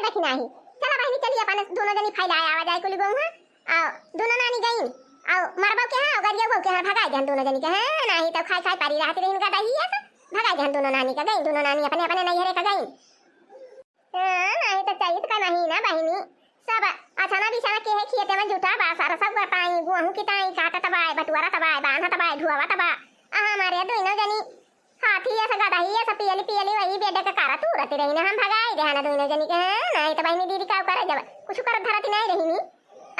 देखी नाही चला बहनी चलिए अपन दोनों जनी फैलाए आवा जाए कुली गऊ हां आओ दोनों नानी गई आओ मरबो के हां गरियो बो के हां भगाई जन दोनों जनी के हां नहीं तो खाई खाई पारी रहत रहिन का दही है भगाई जन दोनों नानी का गई दोनों नानी अपने अपने नैहरे का गई हां नहीं तो चाहिए का नहीं ना बहनी सब अचाना बिचाना के है खेते में जुटा बा सारा सब पाई गेहूं की ताई काटा तबाय बटुआरा तबाय बांधा तबाय धुआवा तबा हमारे दोनों जनी हाथी ऐसा गधा ही ऐसा पियली पियली वही बेटे का कारा तू रहती रही ना हम भगाई दे ना दोनों जनी के नहीं तो बहनी दीदी का करे जब कुछ कर धरती नहीं रही नी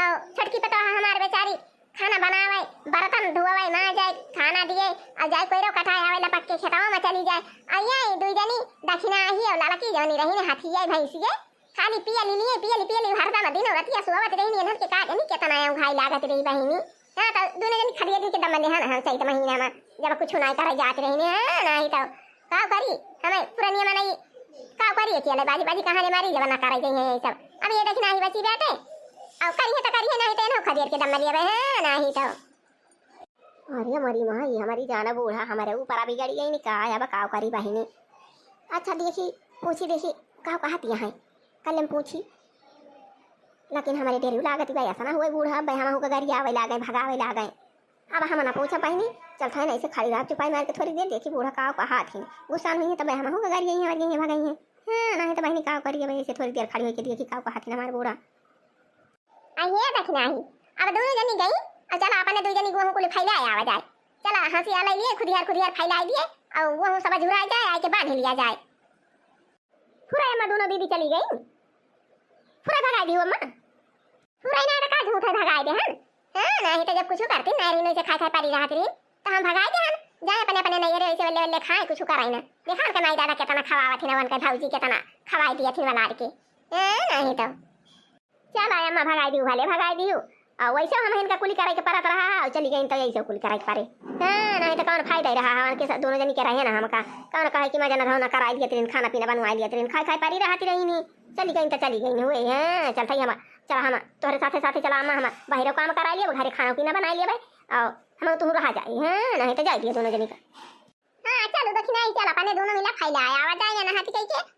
और छटकी पे तो हमारे बेचारी खाना बनावे बर्तन धोवे मां जाए खाना दिए और जाए कोई रो कटाई आवे लपक के खेतवा में चली जाए आइए दुई जनी दक्षिणा ही और लाला की जनी रही ने हाथी आई भैंसी के खाली पियली हरदा में दिन रतिया सुवत रही ने के का नहीं केतना आऊ खाई लागत रही बहनी हां तो दोनों जनी खड़िया के दम में हां हां सही महीना में जब कुछ नहीं करे जात रही ने नहीं तो का करी हमें पुरानी में नहीं का करी अकेले बाजी बाजी कहां ने मारी जब ना करे गई है सब अब ये देखना ही बची बेटे और करिए तो करिए नहीं तो ना खदेर के दम में लिए है नहीं तो अरे हमारी मां ये हमारी जाना बूढ़ा हमारे ऊपर बिगड़ गई नहीं का अब का करी बहनी अच्छा देखी पूछी देखी का कहती है कल हम पूछी लेकिन हमारे डेरू लागत भाई ऐसा ना हुए बूढ़ा भाई हम होकर गाड़ी आवे ला गए भगावे ला गए अब हम ना पूछा पाई नहीं चल था ना ऐसे खाली रात चुपाई मार के थोड़ी देर देखी बूढ़ा का कहा थी गुस्सा नहीं तब हम होकर गाड़ी यहीं और यहीं भगाई है हां नहीं तो बहनी का करिए भाई ऐसे थोड़ी देर खड़ी होकर देखी का कहा थी हमारे बूढ़ा आइए देखना ही अब दोनों जनी गई और चला अपने दो जनी गेहूं को फैलाए आवा जाए चला हंसी आला लिए खुदियार फैलाई दिए और गेहूं सब झुरा जाए आके बांध लिया जाए पूरा अम्मा दोनों दीदी चली गई पूरा भगा दी अम्मा पूरा ना का झूठ भगाए दे हन हां नहीं तो जब कुछ करती नहीं रही से खाई खाई पारी रहत रही तो हम भगाए दे हन जाए अपने अपने नैहरे ऐसे वल्ले वल्ले खाए कुछ कराई ना देखा के माई दादा केतना खवावा थी ना वन के भौजी केतना खवाई दिया थी वाला के नहीं तो चल आया अम्मा भगाई दी भले भगाई दी और वैसे हम इनका कुली कराई के परत रहा और चली गई तो ऐसे कुली कराई के पारे हां नहीं तो कौन फायदा रहा हम के दोनों जनी के रहे ना हमका कौन कहे कि मजा ना धोना कराई दिए तीन खाना पीना बनवाई दिए तीन खाई खाई पारी रहती रही नहीं चली गई तो चली गई हुए हां चल थई हम चला हम तोरे साथे साथे चला अम्मा हम बाहर काम करा लिए घरे खाना पीना बना लिए भाई और हम तुम रहा जाए हां नहीं तो जाए दिए दोनों जनी का हां चलो दक्षिणा ही चला अपने दोनों मिला खाई लाया आवा जाए ना हाथी कह के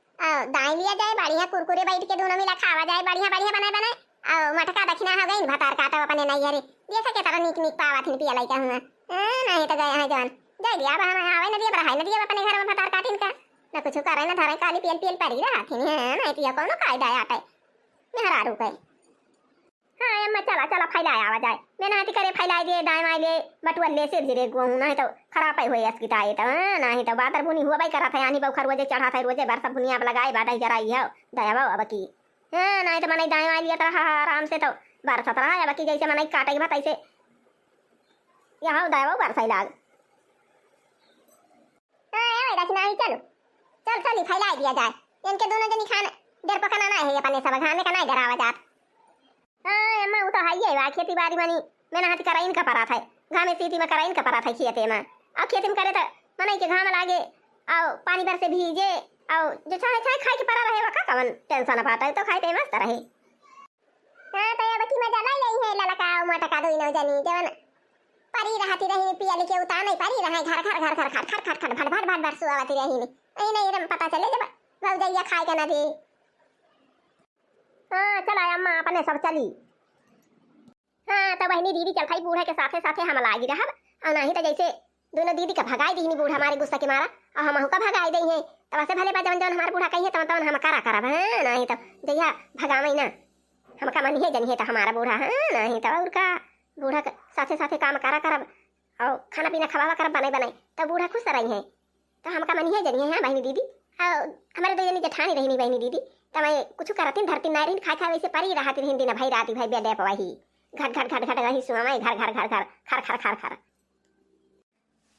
दाई लिया जाए बढ़िया कुरकुरे बैठ के दोनों मिला खावा जाए बढ़िया बढ़िया बनाए और मटका दक्षिणा हो गई भतार काटा अपने नैहरे देखा के तरह निक पावा थी पिया लइका हुआ नहीं तो गए हैं जान जाए दिया अब हम आवे न दिया बढ़ाई न दिया अपने घर में भतार काटिन का ना कुछ करे न धरे काली पियल पड़ी रहा थी नहीं पिया कौन कायदा आटे मेहरा रुक गई हां अम्मा चला चला फैलाया आवा जाए मैंने हाथी करे फैलाई दिए दाई माई ले बटुआ ले से धीरे गेहूं नहीं तो खराब ही होई अस्की ताए तो नहीं तो बादर बुनी हुआ भाई करा था यानी बखर रोजे चढ़ा था रोजे बरसा बुनिया लगाए बादाई जराई है दया बाबा अब की हां नहीं तो मने दाई माई लिया तो आराम से तो बरसा रहा अब की जैसे मने काटे भाई से यहां दया बाबा बरसा लाग हां ये दक्षिणा ही चलो चल चली फैलाई दिया जाए इनके दोनों जनी खाना देर पकाना ना है अपने सब खाने का नहीं डरावा जात हां अम्मा वो तो है ही है खेती बाड़ी मनी मैंने हाथ कराइन का परा था घामे सीटी में कराइन का परा था खेते में अब खेती में करे तो मने के घाम लागे और पानी भर से भीजे और जो चाहे चाहे खाए के परा रहे वका कवन टेंशन ना पाता है तो खाए मस्त रहे हां तो ये बच्ची मजा लाई नहीं है ललका मटका दो न जानी जवन परी रहती रही पिया लेके उतार नहीं परी रहे घर घर घर घर खट खट खट खट भट भट भट भट सुआवती रही नहीं नहीं रम पता चले जब भौजैया खाए के ना दे हां चला अम्मा अपने सब चली हां तो बहनी दीदी चल खाई बूढ़ा के साथे साथे हम लागी रहब और नहीं तो जैसे दोनों दीदी का भगाई दी बूढ़ा हमारे गुस्सा के मारा और हम का भगाई दई है तब ऐसे भले जवन जवन हमारे बूढ़ा कही है तब तब हम करा करब हां नहीं तो जइया भगावई ना हम का मन है जनी है तो हमारा बूढ़ा हां नहीं तो और का बूढ़ा के साथे साथे काम करा करब और खाना पीना खवावा करब बनाई बनाई तो बूढ़ा खुश रही है तो हम का मन है जनी है बहनी दीदी और हमारे दो जनी जेठानी रही बहनी दीदी तब कुछ करती धरती नारी खा खा वैसे परी रहती रही दिन भाई राती भाई बेडे पवाही घट घट घट घट रही सुमा में घर घर घर घर खर खर खर खर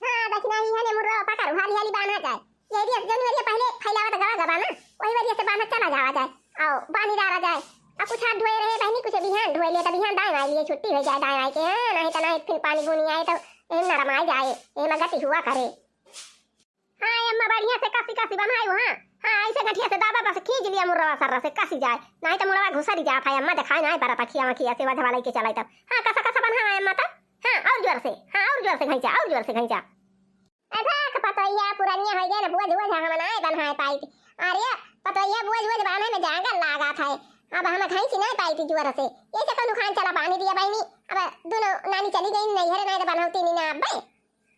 हां दक्षिणा ही है ने मुर्रा पकड़ हाली हाली बांधा जाए ये दिया जनवरी पहले फैलावा गवा गवा ना वही वजह से बांधा चला जावा जाए आओ पानी डाला जाए अब कुछ हाथ धोए रहे बहनी कुछ बिहान धोए ले तो बिहान दाएं लिए छुट्टी हो जाए दाएं के नहीं तो नहीं फिर पानी गुनी आए तो ए नरम आ जाए ए लगती हुआ करे हां अम्मा बढ़िया से कसी कसी बनाई हां हां ऐसे गठिया से दाबा बस खींच लिया मुर्रा सर से कसी जाए नहीं तो मुर्रा घुसा दी जाता है अम्मा दिखाई नहीं पर तखिया मखिया से वधवा लेके चलाई तब हां कसा कसा बना है अम्मा तो हां और जोर से खींचा और जोर से खींचा अधा पतैया पुरानिया हो गया ना बुआ बुआ हम बनाए बनाए पाई अरे पतैया बुआ बुआ बनाने में जाएगा लागा रहा था। अब हम खाई सी नहीं पाई थी जुआर से ये से कनु खान चला पानी दिया बाई नी। अब दोनों नानी चली गई नहीं हरे नहीं तो बनावती नहीं ना अब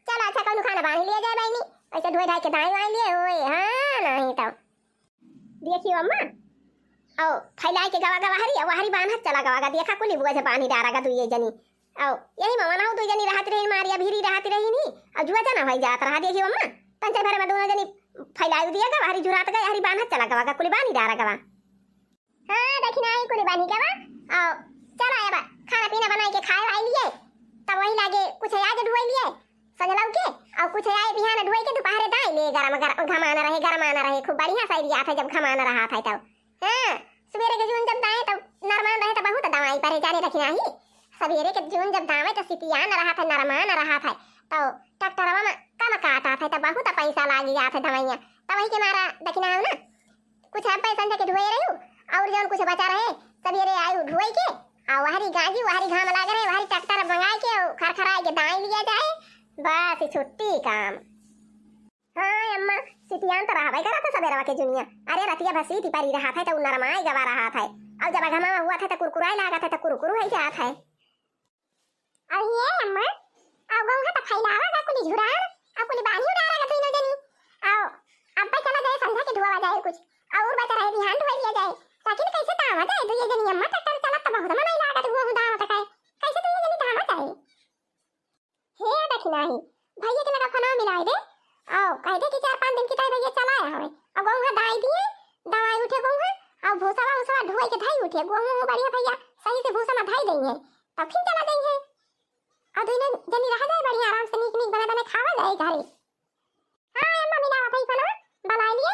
चला अच्छा कनु खाना पानी लिया जाए बाई नी ऐसे धोए धाए के दाई वाई लिए ओए हां नहीं तो देखियो अम्मा आओ फैलाए के गवा गवा हरी वहारी बांध चला गवा देखा कुली बुआ से पानी डारागा तू ये जनी आओ यही मामा ना तू जनी रहत रही मारिया भीरी रहत रही नी अब जुआ जना भाई जात रहा देखियो अम्मा तंचे भर में दोनों जनी फैलाए दिया गवा हरी जुरात गई हरी बांध चला गवा कुली बानी डारा गवा हां देखिना ही कुली बानी गवा आओ चला अब खाना पीना बनाई के खाए आई लिए तब वही लागे कुछ आज ढोई लिए सजलाऊ के और कुछ आए बिहान ढोई के दोपहर दाई ले गरमाना रहे खूब बढ़िया साइड आता जब खमाना रहा था तब हां सवेरे के जून जब दाए तब नरमान रहे तब बहुत दवाई पर जाने रखना ही सवेरे के जून जब दावे तो सितियान रहा था नरमान रहा था तो ट्रैक्टरवा में कम काटा था तब बहुत पैसा लागी जा था दवाइयां तब वही के मारा देखना हो ना कुछ अब पैसा के ढोए रही और जौन कुछ बचा रहे सवेरे आयु ढोई के और वहरी गाजी वहरी घाम लाग रहे वहरी ट्रैक्टर मंगाई के खरखराई के दाई लिया जाए बस छुट्टी काम हां अम्मा सितियान तो रहा करा था सवेरे के जुनिया अरे रतिया भसी थी परी रहा था तो नरमाई गवा रहा था और जब घमा हुआ था तो कुरकुराई लगा था तो कुरकुरु है क्या था और ये अम्मा अब गंगा तो खैलावा का कुली झुरार अब कुली बानी उड़ारा का तीनों जनी आओ अब पे चला जाए संध्या के धुआ जाए कुछ और बचा रहे ध्यान धुआ लिया जाए ताकि कैसे दावा जाए तो ये जनी अम्मा ट्रैक्टर चला तो बहुत मना लगा तो वो दावा तक कैसे तो ये जनी दावा जाए हे देखना ही भैया के लगा फना मिलाए दे आओ कह दे कि 4-5 दिन की टाइम भैया चला आया हवे अब गंगा दाई दिए दवाई उठे गंगा अब भूसा ढोई के धाई उठे गंगा बढ़िया भैया सही से भूसा में धाई देंगे तब फिर चला देंगे और दोनों जनी रह जाए बढ़िया आराम से नीक बना बना खावा जाए घरे हां अम्मा मिला भाई फना बना लिए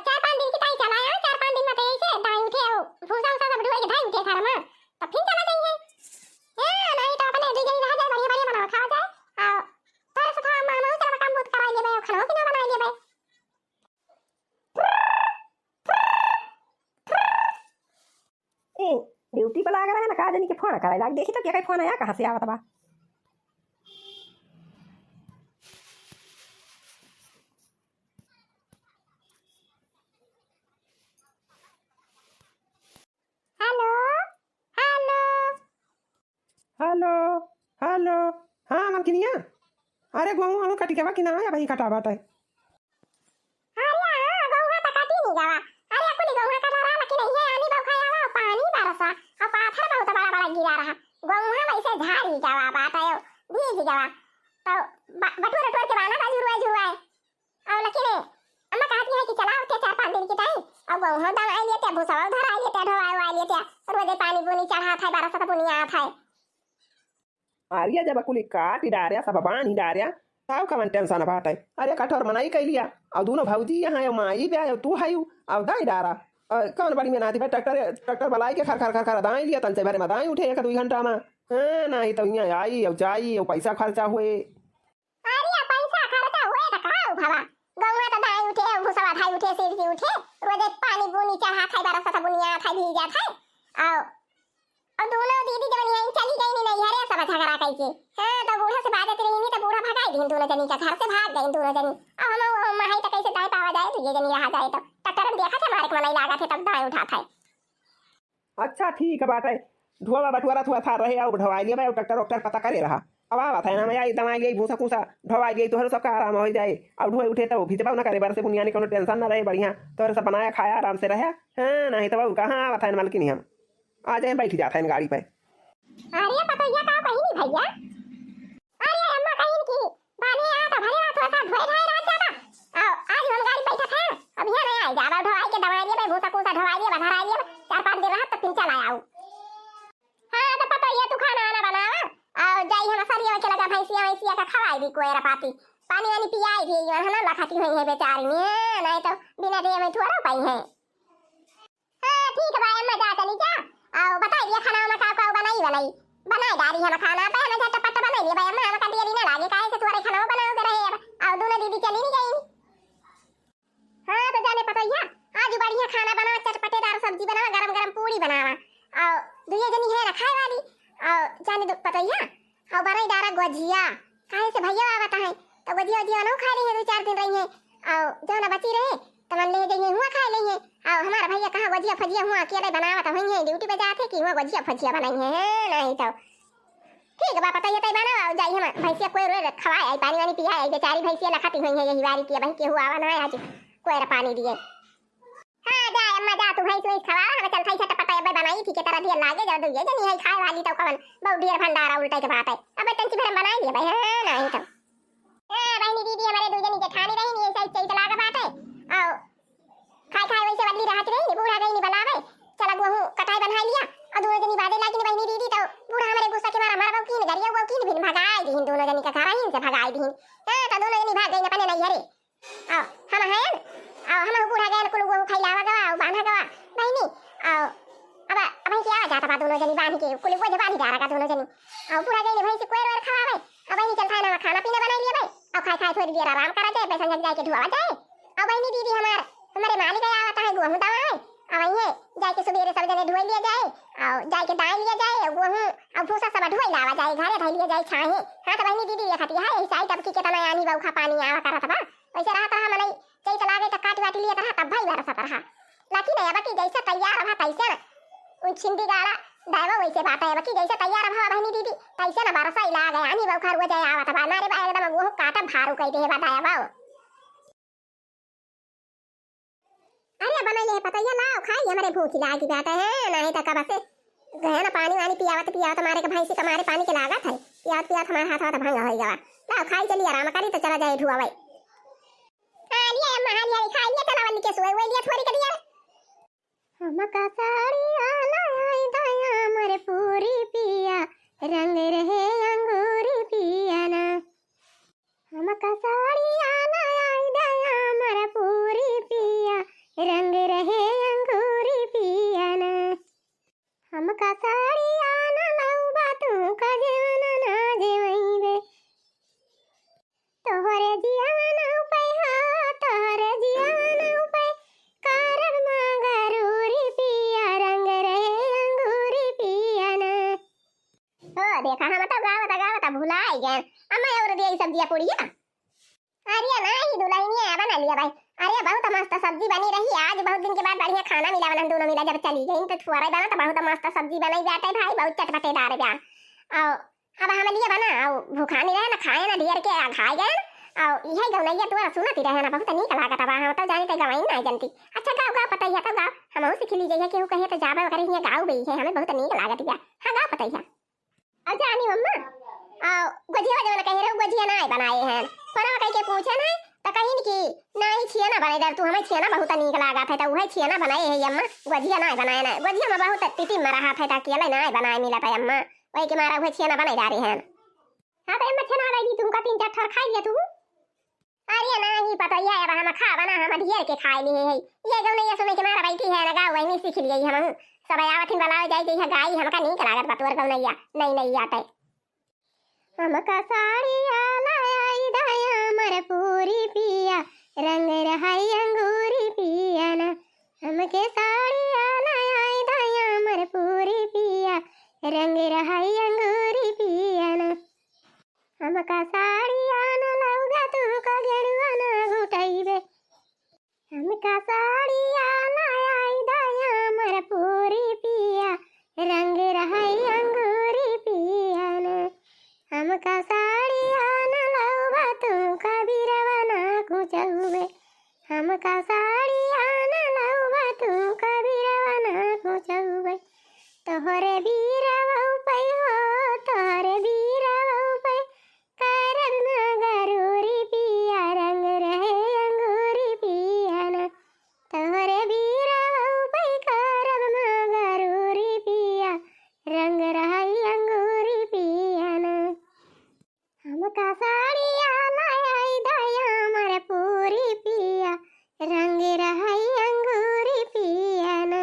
4-5 दिन की टाइम चला आया 4-5 दिन में तो ऐसे दाई उठे भूसा सब ढोई के धाई उठे घर में तब फिर चला देंगे हां नहीं तो अपने दो जनी रह जाए बढ़िया बढ़िया बना खावा जाए और तोरे से था मामा चला काम बहुत कराई ले भाई खाना भी ना बनाई ले भाई ए ड्यूटी पर लगा रहा है ना का जनी के फोन कराई लाग देखी तो क्या फोन आया कहां से आवत बा हेलो हेलो हेलो हाँ मलकिनिया अरे गहूँ हम कटी के कि ना या भाई कटा बाटा अरे हां गौहा तो काटी नहीं गवा अरे कुली गौहा कटा रहा लेकिन ये आनी बखाया हुआ पानी बरसा और पाथर बहुत बड़ा बड़ा गिरा रहा गौहा वैसे झाड़ी गवा बात है भीग गवा तो बटूर के बाना का जुरवा और लेकिन अम्मा कहती है कि चला उठे 4-5 दिन की टाइम और गौहा दवाई लेते भूसा उधर आई लेते ढवाई लेते रोज पानी बुनी चढ़ा था बरसा तो बुनी आता है आरिया जब कुली काट ही डारिया सब बाण ही डारिया ताव का मन टेंशन बाटा अरे कठोर मनाई कह लिया और दोनों भौजी यहाँ माई ब्या तू हायू और दाई डारा कौन बड़ी में नाती भाई ट्रैक्टर बलाई के खर खर खर खर दाई लिया तन से भरे में दाई उठे 1-2 घंटा में हां नहीं तो यहाँ आई और जाई और पैसा खर्चा हुए अरे पैसा खर्चा हुए तो का भावा गौवा तो दाई उठे भूसा धाई उठे सिर से उठे रोज पानी बुनी चढ़ा था बरसा तो बुनिया था भीजा था और दोनों दीदी जब यहीं चली गई नहीं हरे सब झगड़ा करके हां तो बूढ़ा से बात रही नहीं तो बूढ़ा भगाई दिन दोनों जनी का घर से भाग गई दोनों जनी अब हम माई तो कैसे दाई पावा जाए तो ये जनी रहा जाए तो ट्रैक्टर में देखा था मारे को मलाई लगा थे तब दाई उठा था अच्छा ठीक है बाटा धुआ बटुआरा थुआ था रहे और ढवाई लिया भाई ट्रैक्टर पता करे रहा अब आवा था ना मैं आई दवाई गई भूसा कुसा ढवाई गई तो हर सबका आराम हो जाए और ढुआ उठे तो भिजवा ना करे बार से बुनिया कोनो टेंशन ना रहे बढ़िया तो सब बनाया खाया आराम से रहे हां नहीं तो कहां आवा था मालकिन हम आ जाए बैठ जाता है गाड़ी पे अरे पता ये का बहिनी भैया अरे अम्मा कहीं की बाने आ तो भरे हाथ थोड़ा धोए धाए रात जाता आज हम गाड़ी बैठा था अब यहां नहीं आए जावा ढवाई के दवाई लिए भूसा कुसा ढवाई लिए बना लिए 4-5 दिन रहा तो फिर चला आऊं हां तो पता ये तू खाना आना बनावा और जाई हम सरिया के लगा भैंसिया का खवाई दी कोएरा पाती पानी वानी पियाई थी ये है ना लखाती हुई है बेचारी ने नहीं तो बिना दिए में थोड़ा पाई है हां ठीक है भाई अम्मा जा चली जा आओ बता दिया खाना में का बनाई डारी है खाना पे ना झटपट बनाई दिया भाई अम्मा हम का देरी ना लागे काहे से तुम्हारे खाना बनाओ के रहे और दोनों दीदी चली नहीं गई हां तो जाने पता है आज बढ़िया खाना बना चटपटेदार सब्जी बना गरम गरम पूरी बनावा और दुनिया जनी है ना खाए वाली और जाने दो पता है और बनाई डारा गुजिया काहे से भैया आवता है तो गुजिया ना खा रही है 2-4 दिन रही है और जो ना बची रहे तो मन ले जाइए हुआ खा लेंगे आओ हमारा भैया कहाँ गुजिया फजिया हुआ अकेले बनावा तो वहीं ड्यूटी पे जाते कि हुआ गुजिया फजिया बनाई है नहीं तो ठीक है बापा तैयार बनाओ आओ जाइए हम भैंसिया कोई रोज खवाए आई पानी वानी पिया आई बेचारी भैंसिया लखाती हुई है यही बारी की भाई के हुआ आवा ना आज कोई पानी दिए हां जा अम्मा जा तू भैंस वैंस खवा हम चल खाई छटा पटा बनाई थी के तरह दिया लागे जा दो ये जनी है खाए वाली तो कवन बहुत ढेर भंडारा उल्टा के बात है अब तंची भरम बनाई दिए भाई हां नहीं तो बहनी दीदी हमारे दो जनी जेठानी रही नहीं ऐसा चल चला के बात है आओ खाई खाई वैसे बदली रहत रही बूढ़ा गई नहीं बनावे चला गेहूं कटाई बना लिया और दोनों जनी बादे लागी बहनी दीदी तो बूढ़ा हमारे गुस्सा के मारा मारा की गरिया वो की भी भगाई दी दोनों जनी का घर ही से भगाई दी हां तो दोनों जनी भाग गई न पने नहीं हरे आओ हम हैं आओ हम बूढ़ा गए कुल वो खाई लावा गवा बांधा गवा बहनी आओ अब क्या जाता बा दोनों जनी बांध के कुल वो बांध जा रहा दोनों जनी आओ बूढ़ा गई भई से कोई रोर खावे अब बहनी चल खाना खाना पीना बना लिया भाई अब खाई खाई थोड़ी देर आराम करा जाए पैसा जाके धुआ जाए अब बहनी दीदी हमारे मालिक आवता है गेहूं दवाए अब ये जाके सवेरे सब जने धोई लिया जाए और जाके दाल लिया जाए गेहूं अब भूसा सब धोई लावा जाए घरे धोई लिया जाए छाहे हां तो बहनी दीदी खाती है ऐसा ही तब की केतना आनी बौखा पानी आवा करत बा वैसे रहा था मनई चई चला गए तो काट वाटी लिया रहा तब भाई बरसत रहा लाकी नहीं बाकी जैसे तैयार रहा तैसे उन छिंदी गाड़ा दावा वैसे बात है बाकी जैसे तैयार रहा बहनी दीदी तैसे ना बरसा ही ला गए आनी बौखा रुआ जाए आवा था मारे बा एकदम वो काटा भारू कह दे बताया बाओ अरे बना ले पता ये लाओ खाई हमारे भूख लागी बात है नहीं तो कब से गए ना पानी वानी पियावत हमारे के भैंसी कमारे पानी के लागत है पियावत हमारे हाथ हाथ भंगा हो गया लाओ खाई चलिए आराम करी तो चला जाए धुआ भाई हां लिया अम्मा हां लिया खाई लिया चला वाली के सोए वो लिया थोड़ी कर दिया हम का साड़ी आला आई दया मरे पूरी पिया रंग रहे अंगूरी पिया ना हम का साड़ी आला आई दया मरे पूरी पिया रंग रहे अंगूरी पिया ना हम का साड़ी आना लौबा तू का जीवन ना जीवैबे तोहरे जीवन उपै हा तोहरे जीवन उपै करब मगरूरी पिया रंग रहे अंगूरी पिया ना ओ देखा हम तो गावता भुलाई गए अम्मा और दे सब्जियां पुड़िया अरे नहीं दुल्हनिया बना लिया भाई अरे बहुत मस्त सब्जी बनी रही आज बहुत दिन के बाद बढ़िया खाना मिला बना दोनों मिला जब चली गई तो थोड़ा बना तो बहुत मस्त सब्जी बनाई जाता है भाई बहुत चटपटेदार है और अब हम लिए बना और भूखा नहीं रहे ना खाए ना ढेर के खाए गए और यही गौनैया तू सुनती रहे ना बहुत नीक लागत बा हम तो जाने ते गवाई ना जनती अच्छा गाओ गाओ पता है तो गाओ हम सीख लीजिए केहू कहे तो जाबे करे ये गाओ भी है हमें बहुत नीक लागत बा हां गाओ पता है अच्छा आनी मम्मा गुजिया जवन कहे रे गुजिया ना बनाए हैं परा कह के पूछे ना तो कहीं कि नहीं छिया ना बनाए दर तू हमें छिया ना बहुत नीक लागत है तो वही छिया ना बनाए है अम्मा गुजिया ना बनाए ना गुजिया में बहुत तिति में रहा था ताकि अकेले ना बनाए मिला था अम्मा वही के मारा वही छिया ना बनाई जा रही है हां तो अम्मा छना लगी तुमका 3-4 ठर खाई लिया तू अरे नहीं पता ये अब हम खा बना हम ढेर के खाई लिए है ये जो नहीं सुने के मारा बैठी है ना गाँव वही सीख लिए हम सब आवथिन बनावे जाई है गाय हमका नीक लागत बतवर गौनैया नहीं आते हमका साड़ी आला आई दया मर पूरी पिया रंग रहाई अंगूरी पिया ना हमके साड़ी आला आई दया मर पूरी पिया रंग रहाई अंगूरी पिया ना हमका साड़ी आना लौगा तुमका गेरुआ ना घुटाइबे हमका साड़ी आला आई दया मर पूरी पिया रंग रहाई अंगूरी पिया ना हमका साड़ी आना लौबा तुमका बिरवा ना कुचौबे हमका साड़ी आना लौबा तुमका बिरवा ना कुचौबे तोहरे बिरवा उपै हो तोहरे बिरवा उपै करब मगरूरी पिया रंग रहे अंगूरी पिया ना तोहरे बिरवा उपै करब मगरूरी पिया रंग रहे अंगूरी पिया ना हमका साड़ी आला आई दया मर पूरी पिया रंग रहाई अंगूरी पिया ना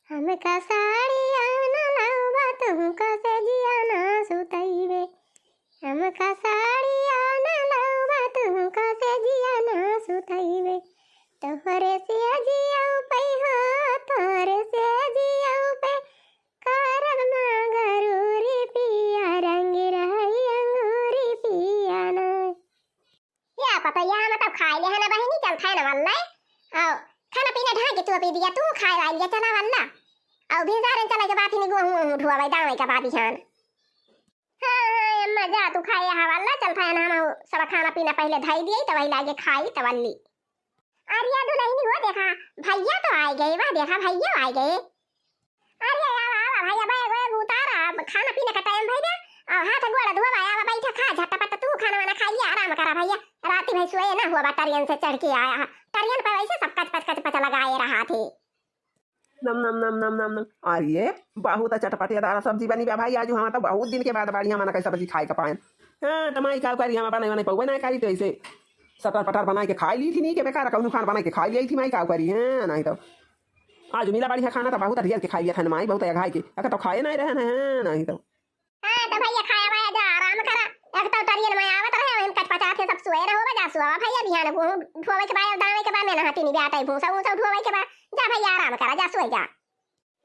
हमका साड़ी आना लौबा तुमका से जिया ना सुतैबे हमका साड़ी आना लौबा तुमका से जिया ना सुतैबे तोहरे से जिया उपै हो तोहरे से जिया उपै करब मगरूरी पिया रंग रहाई अंगूरी पिया ना या पता या मतलब खाई ले है ना बहनी चल खाए ना वल्ले आओ खाना पीना ढाके तू अभी आओ भिनसारन चला के बात ही गेहूं ढुआवे दावे का बाबी हां हां अम्मा जा तू खाए हवाला चल खाए ना हम सब खाना पीना पहले धाई दिए तब लागे खाई तवल्ली आर्या दुल्हनी हो देखा भैया तो आ गए वाह देखा भैया आ गए अरे आवा भैया बैग उतारा खाना पीने का टाइम भैया और हाथ गोड़ा धोवा आवा बैठा खा झटपट तू खाना वाना खाइए आराम करा भैया रात भाई सोए ना हुआ टरियन से चढ़ के आया टरियन पर ऐसे सब कच पच लगाए रहा थे नम नम नम नम नम नम अरे बहुत चटपटेदार सब्जी बनी बा भाई आज हम तो बहुत दिन के बाद बढ़िया मना कैसे सब्जी खाए का पाए हाँ टमाई का करी हम बनाए बने पौवे ना करी तो ऐसे सटर पटर बना के खा ली थी नहीं के बेकार कहूँ खान बना के खा ली थी माई का करी है नहीं तो आज मिला बढ़िया खाना तो बहुत रियल के खाई लिया था माई बहुत खाई के अगर तो खाए नहीं रहे हैं नहीं तो हां तो भैया खाया वाया जा आराम करा एक तो टरियन में आवत रहे हम कच पचा थे सब सोए रहो जा सुआ भैया बिहान को धोवे के बाद दावे के बाद में नहाती नहीं बेटा भूसा भूसा धोवे के बाद जा भैया आराम करा जा सोए जा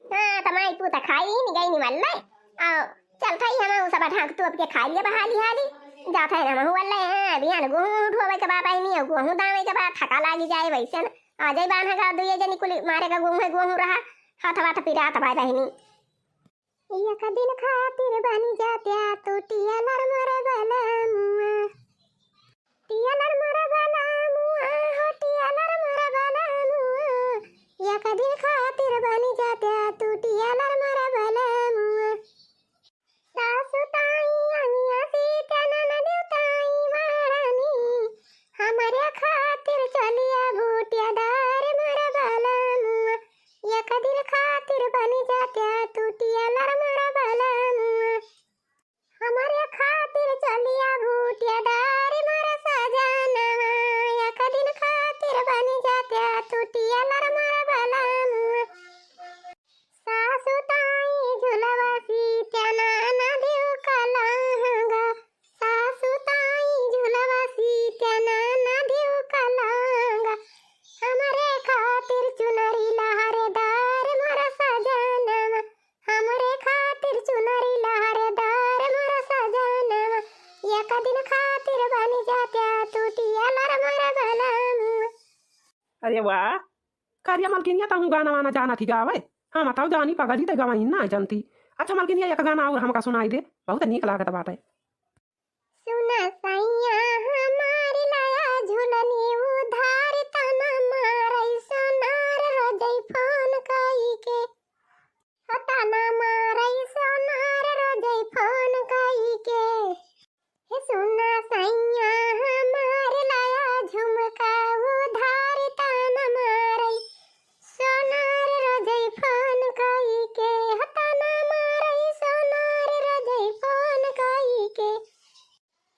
हां तमाई पूता खाई नहीं गई नहीं मल्ले आओ चल भाई हम सब ढाक तो के खा लिए बहाली हाली जा थे हम हुअल्ले हां बिहान गेहूं धोवे के बाद नहीं गेहूं दावे के बाद थका लागी जाए वैसे आ जाई बांधा का दुए जनी कुली मारेगा गेहूं रहा हाथ वाथ पिरा तबाय बहिनी एक दिन खातिर बनी जात्या तू टियालर मोर बलमुआ टियालर मोर बलमुआ हो टियालर मोर बलमुआ एक दिन खातिर बनी जात्या तू टियालर मोर बलमुआ सासु ताई अनिया सीता ननद ताई महारानी हमारे खातिर चलिया भूटियादार मोर बलमुआ एक दिन खातिर बनी जात्या तू टियालर मोर बलमुआ हमारे खातिर चलिया भूटियादार मोर सजनवा एक दिन खातिर बनी जात्या तू टियालर मोर बलमुआ सासु ताई झुलवा सीत्या नाना देव कलंगा सासु ताई झुलवा सीत्या नाना देव कलंगा हमारे खातिर चुनरी लहरेदार मोर सजनवा हमरे खातिर चुनरी लहरेदार मोर सजनवा एक दिन खातिर बनी जात्या तू टियालर मोर बलमुआ अरे वाह कार्य मलकिनिया तो गाना वाना जाना थी गावे हाँ बताओ जानी पगली तो गवाई ना जानती अच्छा मलकिनिया एक गाना और हमका सुनाई दे बहुत नीक लागत बाटे सुना सैया हमारी लाया झुलनी उधार तना मारई सोनार रोजई फोन कई के तना मारई सोनार रोजई फोन कई के हे सुना सैया हमारी लाया झुमका उधार तना मारई सोनार रोजई फोन कई के तना मारई सोनार रोजई फोन कई के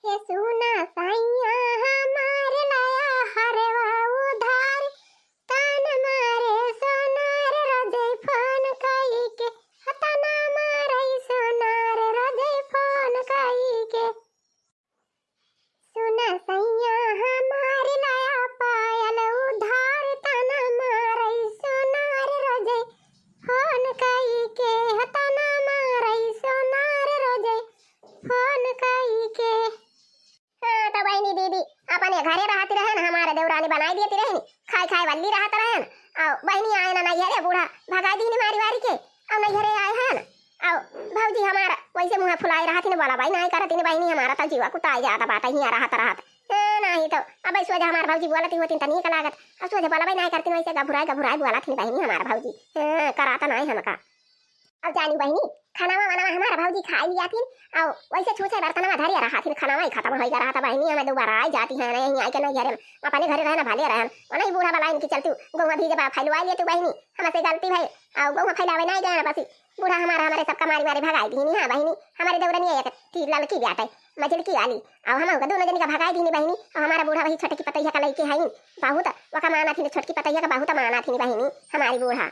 हे सुना सैया हमारे लाया हरवा उधार तान मारे सोनार रोजई फोन कई के तना मारे सोनार रोजई फोन कई के सुना सैया हमारे लाया पायल उधार तना मारे सोनार रोजई फोन कई के तना मारे सोनार रोजई फोन कई के हाँ तो बहनी दीदी अपने घरे रहती रहे ना हमारे देवरानी बनाई देती रहे नी खाई खाई वाली रहता रहे ना आओ बहनी आए ना नहीं हरे बूढ़ा भगा दी मारी वारी के अब नहीं हरे आए है ना आओ भौजी हमारा वैसे मुँह फुलाई रहा थी ना बोला भाई नहीं करती नहीं बहनी हमारा तो जीवा कुत्ता आ जाता बात ही रहता नहीं तो अब सोचा हमारा भौजी बोलती होती तो नहीं लागत अब सोचे बोला भाई नहीं करती वैसे घबराई बोला थी बहनी हमारा भौजी कराता नहीं हमका अब जानी बहनी खाना वाना हमारा भौजी खा लिया थी और वैसे छूछे बर्तन में धरिया रहा थी खाना ही खत्म हो गया रहा था बहनी हमें दोबारा आई जाती है नहीं आई के नहीं घरे अपने घरे रहना भले रहन और नहीं बूढ़ा वाला इनकी चलती गौवा भी जब फैलवा लिए तू बहनी हमसे गलती भाई और गौवा फैलावे नहीं गया बस बूढ़ा हमारे सबका मारी मारी भगाई दी हाँ बहनी हमारे देवरनी एक थी लड़की ब्याटे मजल की आली और हम दोनों जन का भगाई दी बहनी और हमारा बूढ़ा वही छोटी पतैया का लड़की है बहुत वका माना थी छोटकी पतैया का बहुत माना थी बहनी हमारी बूढ़ा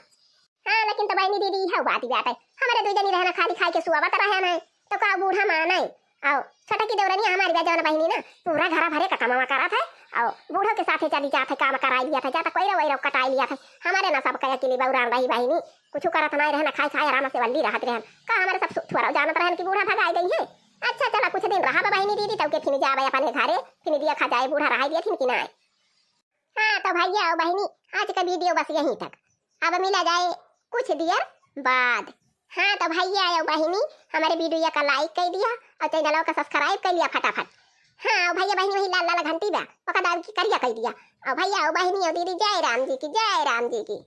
हाँ लेकिन तो बहनी दीदी है बात ही बात है हमारे दो जनी रहना खाली खाई के सुआवत रहे ना तो का बूढ़ा माना है आओ छोटा की देवरनी हमारी बेजवान बहनी ना पूरा घर भरे का कमावा करा था और बूढ़ों के साथ चली जाते काम करा लिया था जाता कोई वही कटाई लिया था हमारे ना सब कया के लिए बउरान रही बहनी कुछ करत नहीं रहना खाई खाई आराम से वल्ली रहत रहन का हमारे सब छोरा जानत रहन कि बूढ़ा भगाई गई है अच्छा चला कुछ दिन रहा बहनी दीदी तब के फिर जावे अपने घरे फिर दिया खा जाए बूढ़ा रहा दिया कि ना हाँ तो भैया और बहनी आज का वीडियो बस यहीं तक अब मिला जाए कुछ देर बाद। हाँ तो भैया और बहिनी हमारे वीडियो का लाइक कर दिया और चैनल का सब्सक्राइब कर लिया फटाफट। हाँ और भैया बहिनी वही लाल लाल घंटी बा ओका दाब की करिया कर दिया। और भैया और बहिनी और दीदी जय राम जी की जय राम जी की।